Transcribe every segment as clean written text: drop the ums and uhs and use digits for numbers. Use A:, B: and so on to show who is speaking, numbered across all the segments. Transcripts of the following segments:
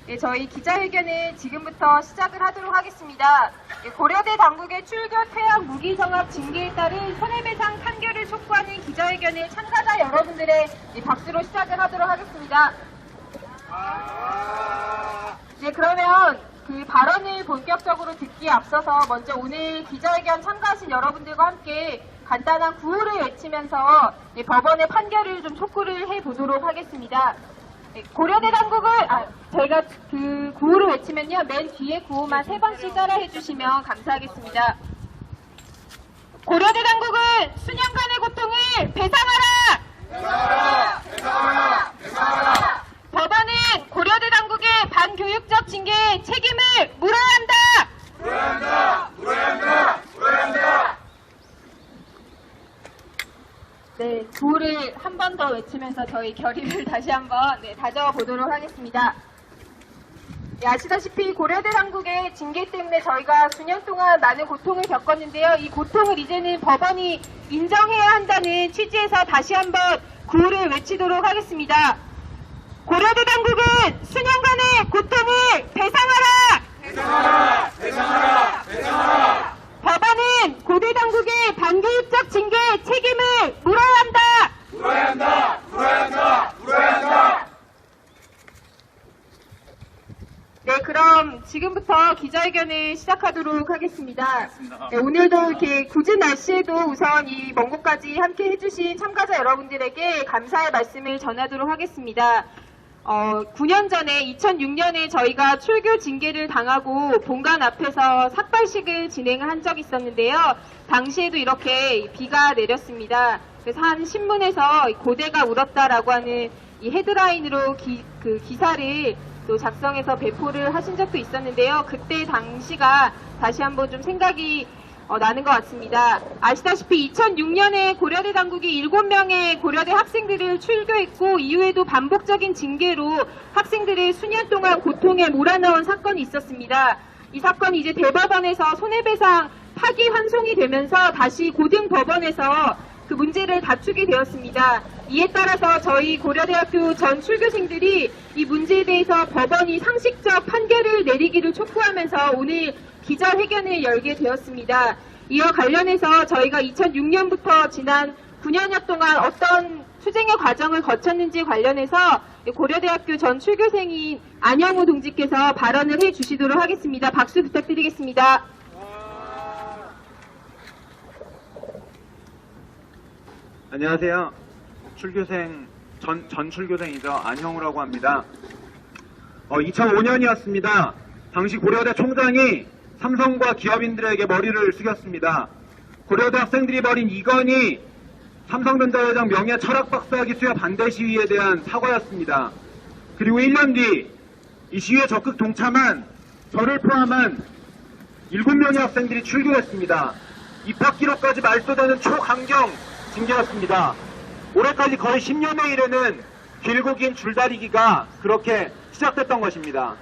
A: 네, 저희 기자회견을 지금부터 시작을 하도록 하겠습니다. 네, 고려대 당국의 출교 퇴학 무기성합 징계에 따른 손해배상 판결을 촉구하는 기자회견을 참가자 여러분들의 박수로 시작을 하도록 하겠습니다. 네, 그러면 그 발언을 본격적으로 듣기에 앞서서 먼저 오늘 기자회견 참가하신 여러분들과 함께 간단한 구호를 외치면서 법원의 판결을 좀 촉구를 해보도록 하겠습니다. 고려대 당국을, 저희가 그 구호를 외치면요, 맨 뒤에 구호만 3번씩 따라해 주시면 감사하겠습니다. 고려대 당국은 수년간의 고통을 배상하라!
B: 배상하라! 배상하라! 배상하라!
A: 법원은 고려대 당국의 반교육적 징계에 책임을 물어야 한다!
B: 물어야 한다! 물어야 한다! 물어야 한다!
A: 네, 구호를 한 번 더 외치면서 저희 결의를 다시 한번 다져보도록 하겠습니다. 네, 아시다시피 고려대 당국의 징계 때문에 저희가 수년 동안 많은 고통을 겪었는데요. 이 고통을 이제는 법원이 인정해야 한다는 취지에서 다시 한번 구호를 외치도록 하겠습니다. 고려대 당국은 수년간의 고통을 배상하라!
B: 배상하라! 배상하라! 배상하라!
A: 법원은 고대 당국의 반교육적 징계에 책임을 물어야 한다!
B: 물어야 한다! 물어야 한다! 물어야 한다!
A: 네, 그럼 지금부터 기자회견을 시작하도록 하겠습니다. 네, 오늘도 이렇게 굳은 날씨에도 우선 이 먼 곳까지 함께 해주신 참가자 여러분들에게 감사의 말씀을 전하도록 하겠습니다. 9년 전에 2006년에 저희가 출교 징계를 당하고 본관 앞에서 삭발식을 진행을 한 적이 있었는데요. 당시에도 이렇게 비가 내렸습니다. 그래서 한 신문에서 고대가 울었다라고 하는 이 헤드라인으로 기사를 또 작성해서 배포를 하신 적도 있었는데요. 그때 당시가 다시 한번 좀 생각이 나는 것 같습니다. 아시다시피 2006년에 고려대 당국이 7명의 고려대 학생들을 출교했고 이후에도 반복적인 징계로 학생들을 수년 동안 고통에 몰아넣은 사건이 있었습니다. 이 사건이 이제 대법원에서 손해배상 파기환송이 되면서 다시 고등법원에서 그 문제를 다투게 되었습니다. 이에 따라서 저희 고려대학교 전 출교생들이 이 문제에 대해서 법원이 상식적 판결을 내리기를 촉구하면서 오늘 기자회견을 열게 되었습니다. 이와 관련해서 저희가 2006년부터 지난 9년여 동안 어떤 투쟁의 과정을 거쳤는지 관련해서 고려대학교 전 출교생인 안영우 동지께서 발언을 해주시도록 하겠습니다. 박수 부탁드리겠습니다.
C: 안녕하세요. 전 출교생이죠. 안형우라고 합니다. 2005년이었습니다. 당시 고려대 총장이 삼성과 기업인들에게 머리를 숙였습니다. 고려대 학생들이 벌인 이건희 삼성전자회장 명예 철학 박사학위 수여 반대 시위에 대한 사과였습니다. 그리고 1년 뒤 이 시위에 적극 동참한 저를 포함한 7명의 학생들이 출교했습니다. 입학 기록까지 말소되는 초강경 징계였습니다. 올해까지 거의 10년에 이르는 길고 긴 줄다리기가 그렇게 시작됐던 것입니다.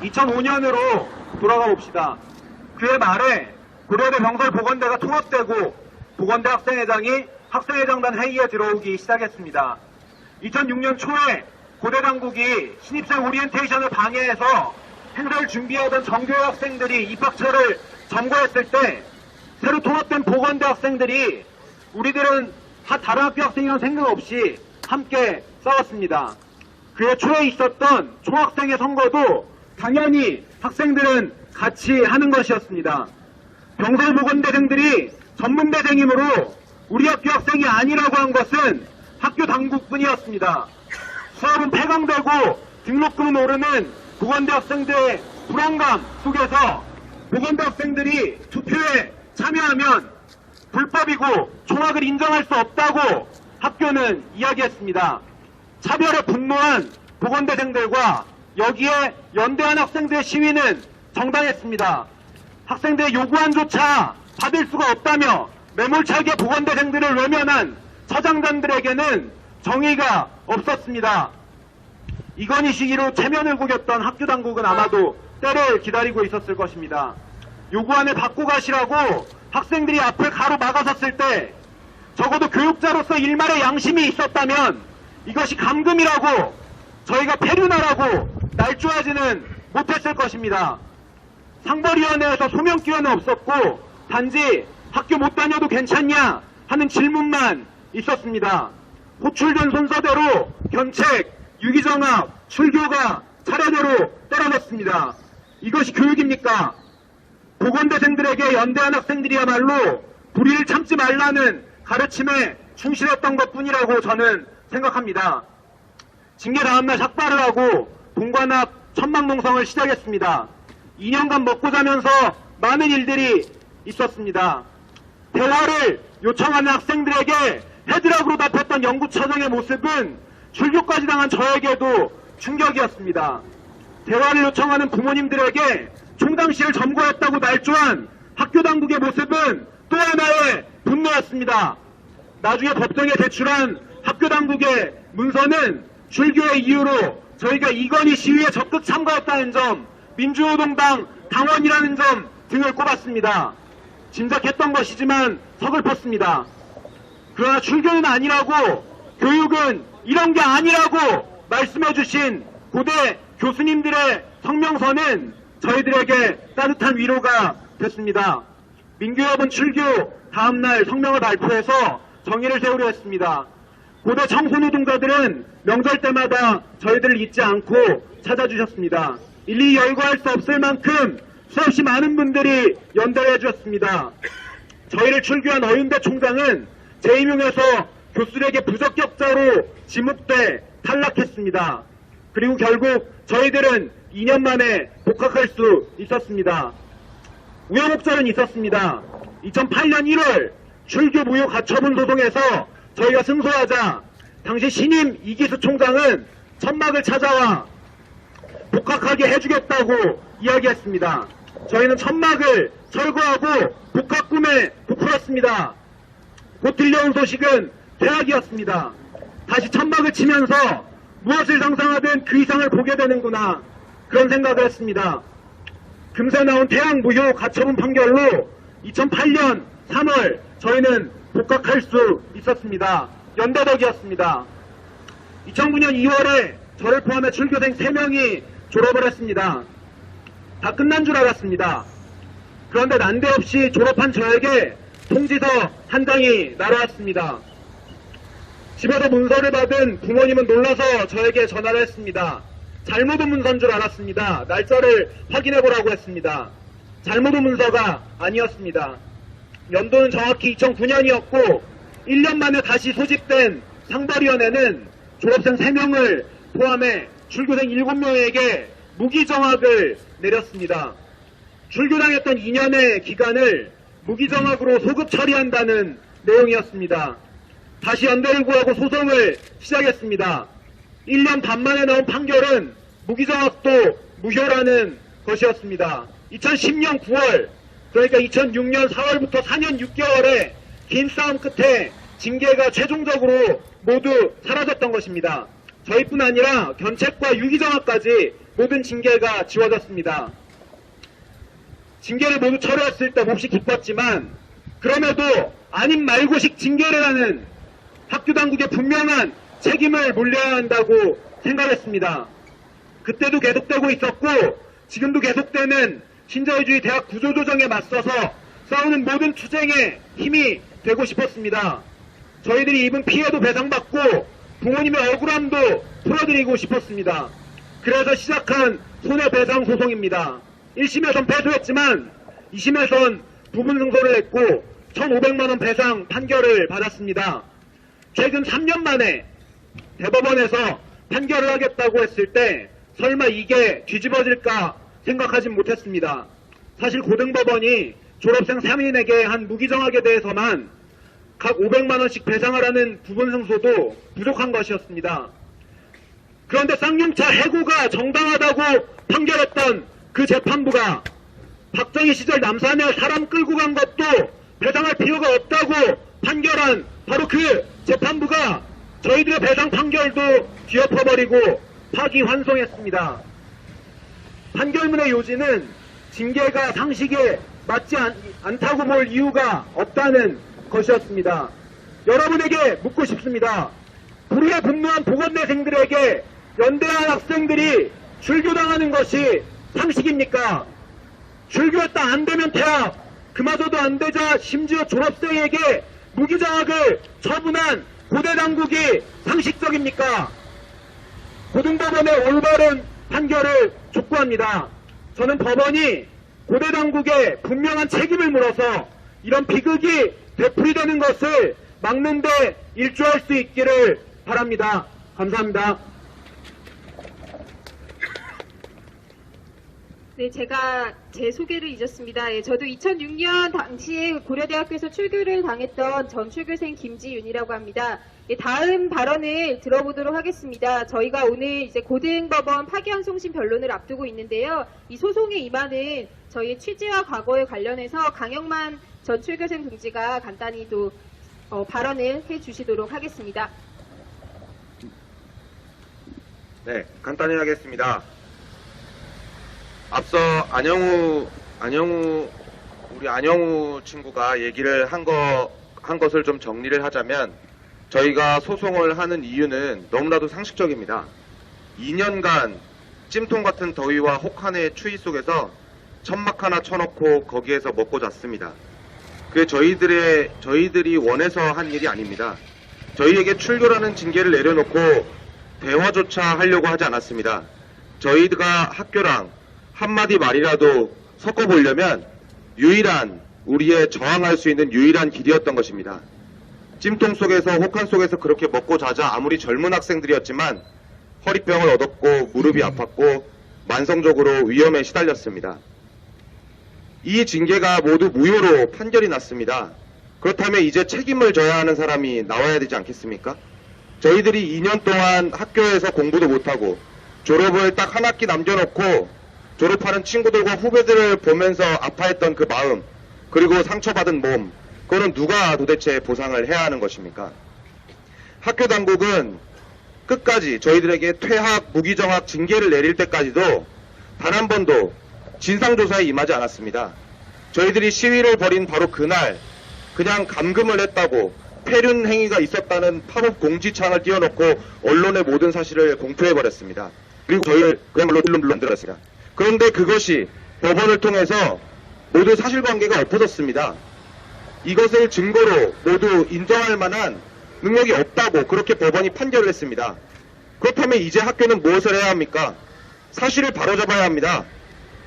C: 2005년으로 돌아가 봅시다. 그해 말에 고려대 병설보건대가 통합되고 보건대 학생회장이 학생회장단 회의에 들어오기 시작했습니다. 2006년 초에 고대 당국이 신입생 오리엔테이션을 방해해서 행사를 준비하던 정교회 학생들이 입학처를 점거했을 때 새로 통합된 보건대 학생들이 우리들은 다른 학교 학생이란 생각 없이 함께 싸웠습니다. 그해 초에 있었던 총학생회 선거도 당연히 학생들은 같이 하는 것이었습니다. 병설보건대생들이 전문대생이므로 우리 학교 학생이 아니라고 한 것은 학교 당국뿐이었습니다. 수업은 폐강되고 등록금은 오르는 보건대 학생들의 불안감 속에서 보건대 학생들이 투표에 참여하면 불법이고 총학을 인정할 수 없다고 학교는 이야기했습니다. 차별에 분노한 보건대생들과 여기에 연대한 학생들의 시위는 정당했습니다. 학생들의 요구안조차 받을 수가 없다며 매몰차게 보건대생들을 외면한 처장단들에게는 정의가 없었습니다. 이건희 시기로 체면을 구겼던 학교 당국은 아마도 때를 기다리고 있었을 것입니다. 요구안을 받고 가시라고 학생들이 앞을 가로막아섰을 때 적어도 교육자로서 일말의 양심이 있었다면 이것이 감금이라고 저희가 폐륜하라고 날조하지는 못했을 것입니다. 상벌위원회에서 소명기회는 없었고 단지 학교 못 다녀도 괜찮냐 하는 질문만 있었습니다. 호출된 순서대로 견책, 유기정학, 출교가 차례대로 떨어졌습니다. 이것이 교육입니까? 보건대생들에게 연대한 학생들이야말로 불의를 참지 말라는 가르침에 충실했던 것뿐이라고 저는 생각합니다. 징계 다음날 삭발을 하고 동관앞 천막농성을 시작했습니다. 2년간 먹고 자면서 많은 일들이 있었습니다. 대화를 요청하는 학생들에게 헤드락으로 답했던 연구처장의 모습은 출교까지 당한 저에게도 충격이었습니다. 대화를 요청하는 부모님들에게 총장실을 점거했다고 날조한 학교 당국의 모습은 또 하나의 분노였습니다. 나중에 법정에 제출한 학교 당국의 문서는 출교의 이유로 저희가 이건희 시위에 적극 참가했다는 점, 민주노동당 당원이라는 점 등을 꼽았습니다. 짐작했던 것이지만 서글펐습니다. 그러나 출교는 아니라고, 교육은 이런 게 아니라고 말씀해주신 고대 교수님들의 성명서는 저희들에게 따뜻한 위로가 됐습니다. 민교협은 출교 다음날 성명을 발표해서 정의를 세우려 했습니다. 고대 청소노동자들은 명절 때마다 저희들을 잊지 않고 찾아주셨습니다. 일일이 열거할 수 없을 만큼 수없이 많은 분들이 연대를 해주셨습니다. 저희를 출교한 어윤대 총장은 재임용해서 교수들에게 부적격자로 지목돼 탈락했습니다. 그리고 결국 저희들은 2년 만에 복학할 수 있었습니다. 우여곡절은 있었습니다. 2008년 1월 출교 무효 가처분 소송에서 저희가 승소하자 당시 신임 이기수 총장은 천막을 찾아와 복학하게 해주겠다고 이야기했습니다. 저희는 천막을 철거하고 복학 꿈에 부풀었습니다. 곧 들려온 소식은 퇴학이었습니다. 다시 천막을 치면서 무엇을 상상하든 그 이상을 보게 되는구나, 그런 생각을 했습니다. 금세 나온 퇴학 무효 가처분 판결로 2008년 3월 저희는 복학할 수 있었습니다. 연대 덕이었습니다. 2009년 2월에 저를 포함해 출교생 3명이 졸업을 했습니다. 다 끝난 줄 알았습니다. 그런데 난데없이 졸업한 저에게 통지서 한 장이 날아왔습니다. 집에서 문서를 받은 부모님은 놀라서 저에게 전화를 했습니다. 잘못 온 문서인 줄 알았습니다. 날짜를 확인해보라고 했습니다. 잘못 온 문서가 아니었습니다. 연도는 정확히 2009년이었고 1년 만에 다시 소집된 상벌위원회는 졸업생 3명을 포함해 출교생 7명에게 무기정학을 내렸습니다. 출교당했던 2년의 기간을 무기정학으로 소급 처리한다는 내용이었습니다. 다시 연대를 구하고 소송을 시작했습니다. 1년 반 만에 나온 판결은 무기정학도 무효라는 것이었습니다. 2010년 9월, 그러니까 2006년 4월부터 4년 6개월의 긴 싸움 끝에 징계가 최종적으로 모두 사라졌던 것입니다. 저희뿐 아니라 견책과 유기정학까지 모든 징계가 지워졌습니다. 징계를 모두 처리했을 때 몹시 기뻤지만 그럼에도 아닌 말고식 징계를 하는 학교 당국의 분명한 책임을 물려야 한다고 생각했습니다. 그때도 계속되고 있었고 지금도 계속되는 신자유주의 대학 구조조정에 맞서서 싸우는 모든 투쟁에 힘이 되고 싶었습니다. 저희들이 입은 피해도 배상받고 부모님의 억울함도 풀어드리고 싶었습니다. 그래서 시작한 손해배상 소송입니다. 1심에선 패소했지만 2심에선 부분 승소를 했고 1,500만원 배상 판결을 받았습니다. 최근 3년 만에 대법원에서 판결을 하겠다고 했을 때 설마 이게 뒤집어질까 생각하진 못했습니다. 사실 고등법원이 졸업생 3인에게 한 무기정학에 대해서만 각 500만원씩 배상하라는 부분 승소도 부족한 것이었습니다. 그런데 쌍용차 해고가 정당하다고 판결했던 그 재판부가 박정희 시절 남산에 사람 끌고 간 것도 배상할 필요가 없다고 판결한 바로 그 재판부가 저희들의 배상 판결도 뒤엎어버리고 파기환송했습니다. 판결문의 요지는 징계가 상식에 맞지 않다고 볼 이유가 없다는 것이었습니다. 여러분에게 묻고 싶습니다. 불의에 분노한 보건대생들에게 연대한 학생들이 출교당하는 것이 상식입니까? 출교했다 안 되면 퇴학, 그마저도 안 되자 심지어 졸업생에게 무기장학을 처분한 고대 당국이 상식적입니까? 고등법원의 올바른 판결을 촉구합니다. 저는 법원이 고대 당국에 분명한 책임을 물어서 이런 비극이 되풀이되는 것을 막는 데 일조할 수 있기를 바랍니다. 감사합니다.
A: 네, 제가 제 소개를 잊었습니다. 예, 저도 2006년 당시에 고려대학교에서 출교를 당했던 전 출교생 김지윤이라고 합니다. 예, 다음 발언을 들어보도록 하겠습니다. 저희가 오늘 이제 고등법원 파기환송심 변론을 앞두고 있는데요. 이 소송에 임하는 저희의 취지와 과거에 관련해서 강영만 전 출교생 동지가 간단히 또 발언을 해주시도록 하겠습니다.
D: 네, 간단히 하겠습니다. 앞서 우리 안영우 친구가 얘기를 한 것을 좀 정리를 하자면, 저희가 소송을 하는 이유는 너무나도 상식적입니다. 2년간 찜통 같은 더위와 혹한의 추위 속에서 천막 하나 쳐놓고 거기에서 먹고 잤습니다. 그게 저희들이 원해서 한 일이 아닙니다. 저희에게 출교라는 징계를 내려놓고 대화조차 하려고 하지 않았습니다. 저희가 학교랑 한마디 말이라도 섞어보려면 우리의 저항할 수 있는 유일한 길이었던 것입니다. 찜통 속에서 혹한 속에서 그렇게 먹고 자자 아무리 젊은 학생들이었지만 허리병을 얻었고 무릎이 아팠고 만성적으로 위험에 시달렸습니다. 이 징계가 모두 무효로 판결이 났습니다. 그렇다면 이제 책임을 져야 하는 사람이 나와야 되지 않겠습니까? 저희들이 2년 동안 학교에서 공부도 못하고 졸업을 딱 한 학기 남겨놓고 졸업하는 친구들과 후배들을 보면서 아파했던 그 마음, 그리고 상처받은 몸, 그거는 누가 도대체 보상을 해야 하는 것입니까? 학교 당국은 끝까지 저희들에게 퇴학, 무기정학 징계를 내릴 때까지도 단 한 번도 진상조사에 임하지 않았습니다. 저희들이 시위를 벌인 바로 그날 그냥 감금을 했다고, 폐륜 행위가 있었다는 파업 공지창을 띄워놓고 언론의 모든 사실을 공표해버렸습니다. 그리고 저희를 그야말로 일로 만들었습니다. 그런데 그것이 법원을 통해서 모두 사실관계가 엎어졌습니다. 이것을 증거로 모두 인정할 만한 능력이 없다고 그렇게 법원이 판결을 했습니다. 그렇다면 이제 학교는 무엇을 해야 합니까? 사실을 바로잡아야 합니다.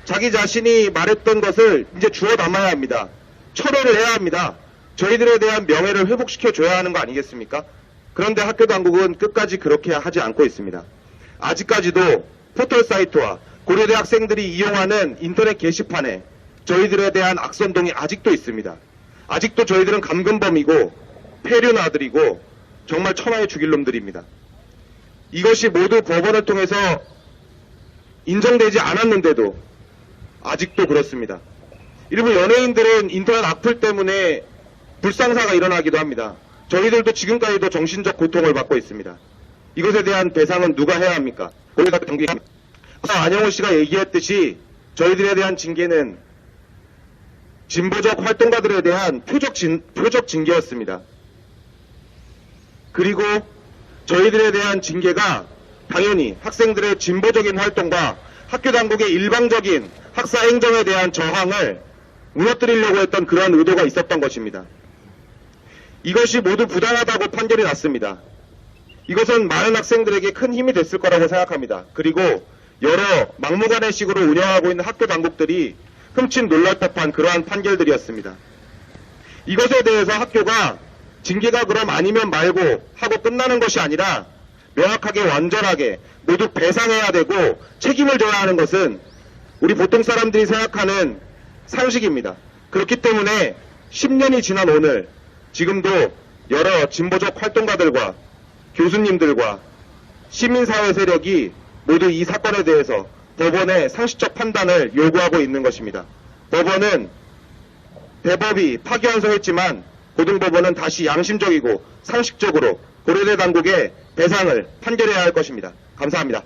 D: 자기 자신이 말했던 것을 이제 주워 담아야 합니다. 철회를 해야 합니다. 저희들에 대한 명예를 회복시켜줘야 하는 거 아니겠습니까? 그런데 학교 당국은 끝까지 그렇게 하지 않고 있습니다. 아직까지도 포털 사이트와 고려대 학생들이 이용하는 인터넷 게시판에 저희들에 대한 악선동이 아직도 있습니다. 아직도 저희들은 감금범이고 폐륜 아들이고 정말 천하의 죽일 놈들입니다. 이것이 모두 법원을 통해서 인정되지 않았는데도 아직도 그렇습니다. 일부 연예인들은 인터넷 악플 때문에 불상사가 일어나기도 합니다. 저희들도 지금까지도 정신적 고통을 받고 있습니다. 이것에 대한 배상은 누가 해야 합니까? 고려대 당국이 합니다. 안영호 씨가 얘기했듯이 저희들에 대한 징계는 진보적 활동가들에 대한 표적 징계였습니다. 그리고 저희들에 대한 징계가 당연히 학생들의 진보적인 활동과 학교 당국의 일방적인 학사 행정에 대한 저항을 무너뜨리려고 했던 그러한 의도가 있었던 것입니다. 이것이 모두 부당하다고 판결이 났습니다. 이것은 많은 학생들에게 큰 힘이 됐을 거라고 생각합니다. 그리고 여러 막무가내식으로 운영하고 있는 학교 당국들이 흠칫 놀랄 법한 그러한 판결들이었습니다. 이것에 대해서 학교가 징계가 그럼 아니면 말고 하고 끝나는 것이 아니라 명확하게 완전하게 모두 배상해야 되고 책임을 져야 하는 것은 우리 보통 사람들이 생각하는 상식입니다. 그렇기 때문에 10년이 지난 오늘 지금도 여러 진보적 활동가들과 교수님들과 시민사회 세력이 모두 이 사건에 대해서 법원의 상식적 판단을 요구하고 있는 것입니다. 법원은 대법이 파기환송했지만 고등법원은 다시 양심적이고 상식적으로 고려대 당국의 배상을 판결해야 할 것입니다. 감사합니다.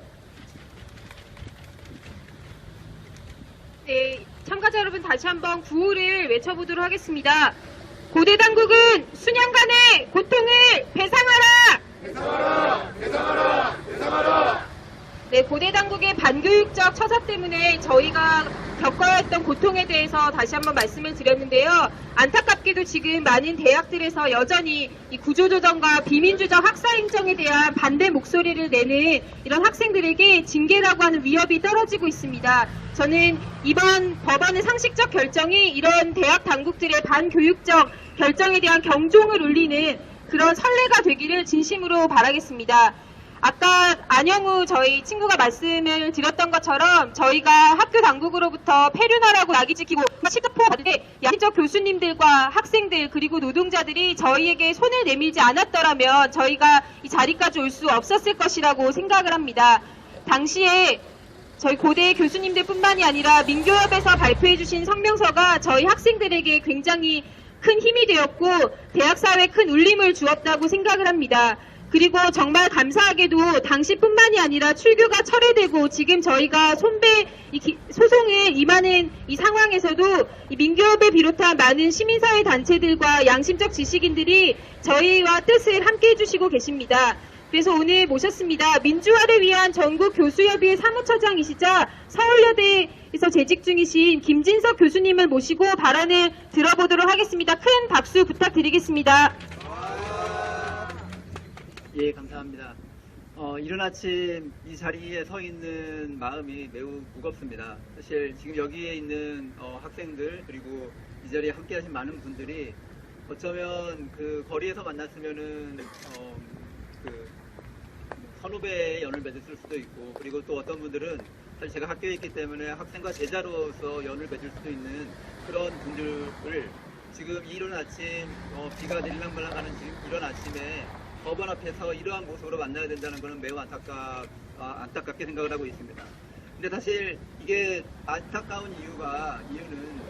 A: 네, 참가자 여러분 다시 한번 구호를 외쳐보도록 하겠습니다. 고대 당국은 수년간의 고통을 배상하라!
B: 배상하라! 배상하라! 배상하라!
A: 네, 고대 당국의 반교육적 처사 때문에 저희가 겪어야 했던 고통에 대해서 다시 한번 말씀을 드렸는데요. 안타깝게도 지금 많은 대학들에서 여전히 이 구조조정과 비민주적 학사행정에 대한 반대 목소리를 내는 이런 학생들에게 징계라고 하는 위협이 떨어지고 있습니다. 저는 이번 법안의 상식적 결정이 이런 대학 당국들의 반교육적 결정에 대한 경종을 울리는 그런 선례가 되기를 진심으로 바라겠습니다. 아까 안영우 저희 친구가 말씀을 드렸던 것처럼 저희가 학교 당국으로부터 폐륜하라고 야기 지키고 시급포 받을 때 양적 교수님들과 학생들 그리고 노동자들이 저희에게 손을 내밀지 않았더라면 저희가 이 자리까지 올 수 없었을 것이라고 생각을 합니다. 당시에 저희 고대 교수님들 뿐만이 아니라 민교협에서 발표해 주신 성명서가 저희 학생들에게 굉장히 큰 힘이 되었고 대학 사회에 큰 울림을 주었다고 생각을 합니다. 그리고 정말 감사하게도 당시뿐만이 아니라 출교가 철회되고 지금 저희가 소송에 임하는 이 상황에서도 이 민교협을 비롯한 많은 시민사회 단체들과 양심적 지식인들이 저희와 뜻을 함께 해주시고 계십니다. 그래서 오늘 모셨습니다. 민주화를 위한 전국 교수협의회 사무처장이시자 서울여대에서 재직 중이신 김진석 교수님을 모시고 발언을 들어보도록 하겠습니다. 큰 박수 부탁드리겠습니다.
E: 예, 감사합니다. 이른 아침 이 자리에 서 있는 마음이 매우 무겁습니다. 사실 지금 여기에 있는 학생들 그리고 이 자리에 함께 하신 많은 분들이 어쩌면 그 거리에서 만났으면은 선후배의 연을 맺었을 수도 있고 그리고 또 어떤 분들은 사실 제가 학교에 있기 때문에 학생과 제자로서 연을 맺을 수도 있는 그런 분들을 지금 이른 아침 비가 내리락말락하는 지금 이런 아침에 법원 앞에서 이러한 모습으로 만나야 된다는 것은 매우 안타깝게 생각을 하고 있습니다. 근데 사실 이게 안타까운 이유는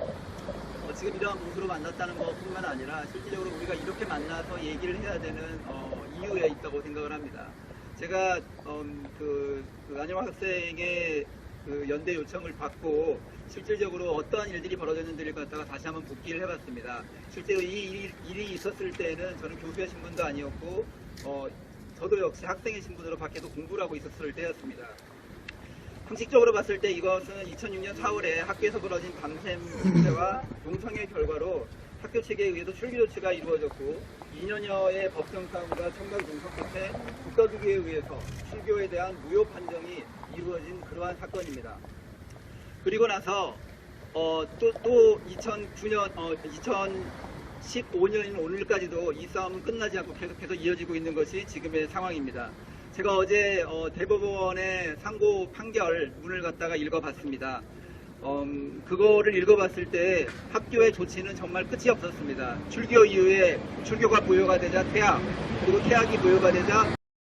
E: 지금 이러한 모습으로 만났다는 것뿐만 아니라 실질적으로 우리가 이렇게 만나서 얘기를 해야 되는 이유에 있다고 생각을 합니다. 제가 안영우 학생의 그 연대 요청을 받고 실질적으로 어떠한 일들이 벌어졌는지를 갖다가 다시 한번 복기를 해봤습니다. 실제로 이 일이 있었을 때는 저는 교수의 신분도 아니었고 저도 역시 학생의 신분으로 밖에서 공부를 하고 있었을 때였습니다. 형식적으로 봤을 때 이것은 2006년 4월에 학교에서 벌어진 밤샘 집회와 농성의 결과로 학교 체계에 의해서 출교 조치가 이루어졌고 2년여의 법정 싸움과 청각 농성 끝에 국가주기에 의해서 출교에 대한 무효 판정이 이루어진 그러한 사건입니다. 그리고 나서 또 2015년인 오늘까지도 이 싸움은 끝나지 않고 계속해서 이어지고 있는 것이 지금의 상황입니다. 제가 어제 대법원의 상고 판결문을 갖다가 읽어봤습니다. 그거를 읽어봤을 때 학교의 조치는 정말 끝이 없었습니다. 출교 이후에 출교가 무효가 되자 퇴학, 그리고 퇴학이 무효가 되자